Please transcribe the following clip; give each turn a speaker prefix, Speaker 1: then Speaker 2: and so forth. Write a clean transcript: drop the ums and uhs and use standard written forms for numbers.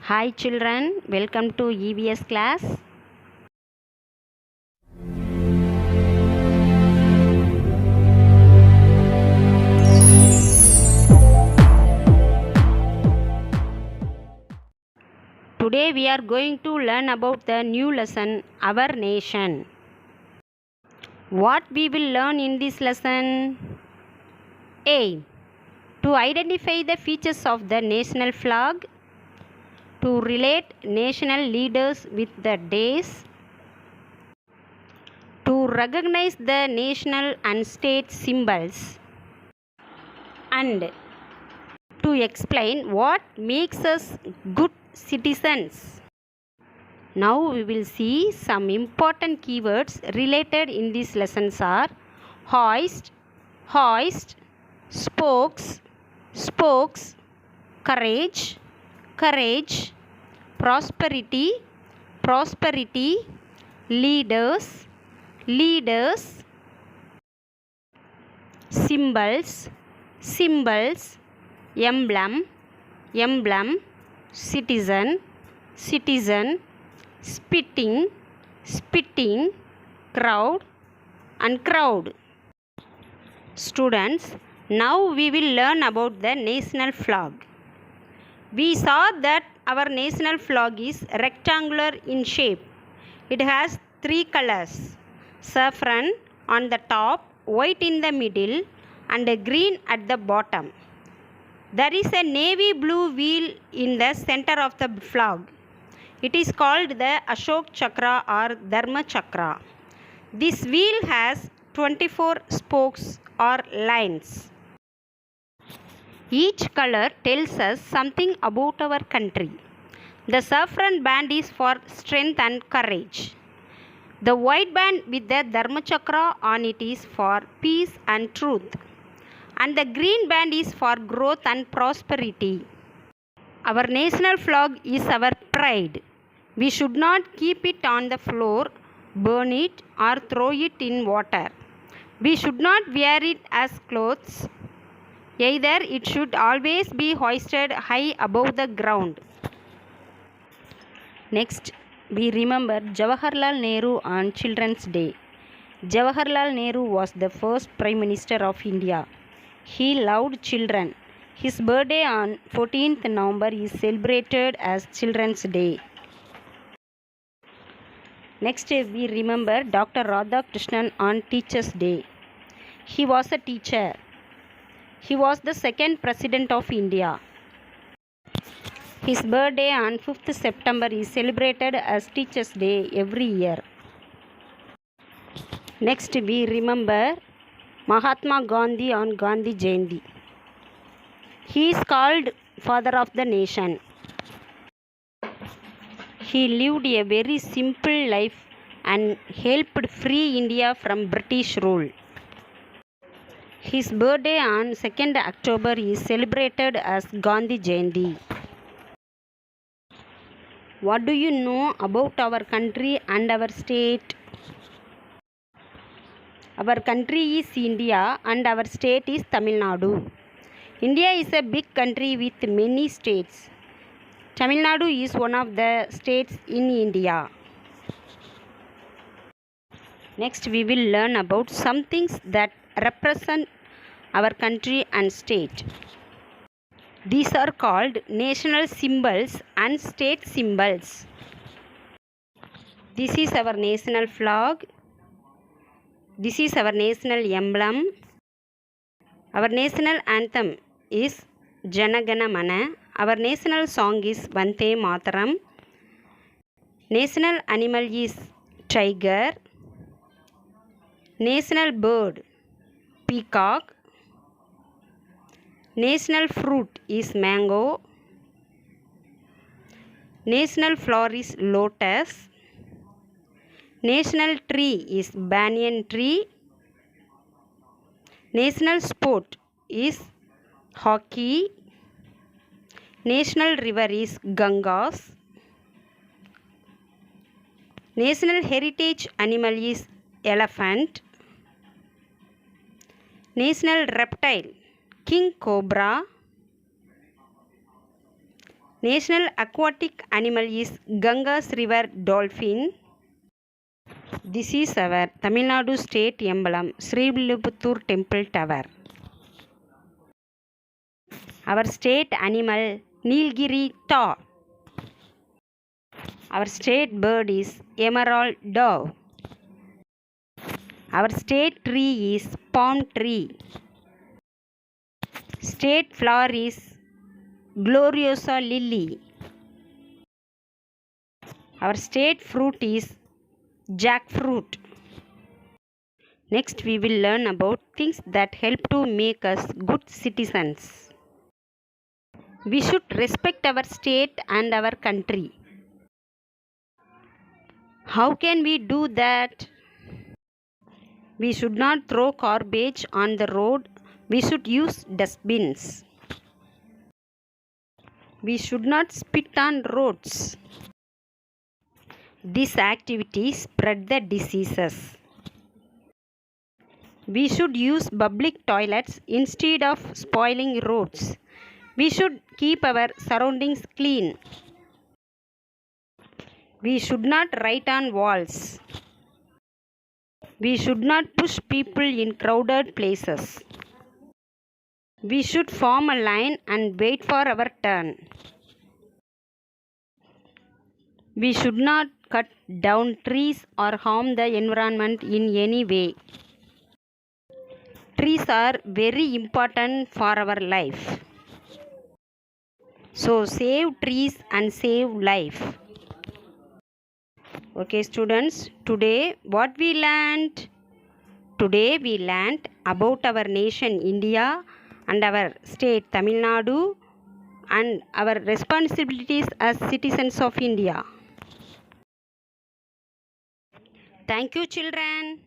Speaker 1: Hi children, welcome to EVS class. Today we are going to learn about the new lesson, Our Nation. What we will learn in this lesson? A. To identify the features of the national flag. To relate national leaders with the days. To recognize the national and state symbols. And to explain what makes us good citizens. Now we will see some important keywords related in these lessons are hoist, hoist, spokes, spokes, courage, courage, prosperity, prosperity, leaders, leaders, symbols, symbols, emblem, emblem, citizen, citizen, spitting, spitting, crowd and crowd. Students, now we will learn about the national flag. We saw that our national flag is rectangular in shape. It has three colors: saffron on the top, white in the middle and green at the bottom. There is a navy blue wheel in the center of the flag. It is called the Ashok Chakra or Dharma Chakra. This wheel has 24 spokes or lines. Each color tells us something about our country. The saffron band is for strength and courage. The white band with the Dharma Chakra on it is for peace and truth. And the green band is for growth and prosperity. Our national flag is our pride. We should not keep it on the floor, burn it or throw it in water. We should not wear it as clothes. Either it should always be hoisted high above the ground. Next, we remember Jawaharlal Nehru on Children's Day. Jawaharlal Nehru was the first Prime Minister of India. He loved children. His birthday on 14th November is celebrated as Children's Day. Next, we remember Dr. Radhakrishnan on Teachers' Day. He was a teacher. He was the second President of India. His birthday on 5th September is celebrated as Teachers' Day every year. Next, we remember Mahatma Gandhi on Gandhi Jayanti. He is called Father of the Nation. He lived a very simple life and helped free India from British rule. His birthday on 2nd October is celebrated as Gandhi Jayanti. What do you know about our country and our state? Our country is India and our state is Tamil Nadu. India is a big country with many states. Tamil Nadu is one of the states in India. Next, we will learn about some things that represent our country and state. These are called national symbols and state symbols. This is our national flag. This is our national emblem. Our national anthem is Jana Gana Mana. Our national song is Vande Mataram. National animal is tiger. National bird, peacock. National fruit is mango. National flower is lotus. National tree is banyan tree. National sport is hockey. National river is Gangas. National heritage animal is elephant. National reptile, king cobra. National aquatic animal is Ganges river dolphin. This is our Tamil Nadu state emblem, Srivilluputhur temple tower. Our state animal, Nilgiri taw. Our state bird is emerald dove. Our state tree is palm tree. State flower is gloriosa lily. Our state fruit is jackfruit. Next we will learn about things that help to make us good citizens. We should respect our state and our country. How can we do that? We should not throw garbage on the road. We should use dustbins. We should not spit on roads. These activities spread the diseases. We should use public toilets instead of spoiling roads. We should keep our surroundings clean. We should not write on walls. We should not push people in crowded places. We should form a line and wait for our turn. We should not cut down trees or harm the environment in any way. Trees are very important for our life. So save trees and save life. Okay students, today what we learned? Today we learned about our nation India and our state Tamil Nadu and our responsibilities as citizens of India. Thank you children.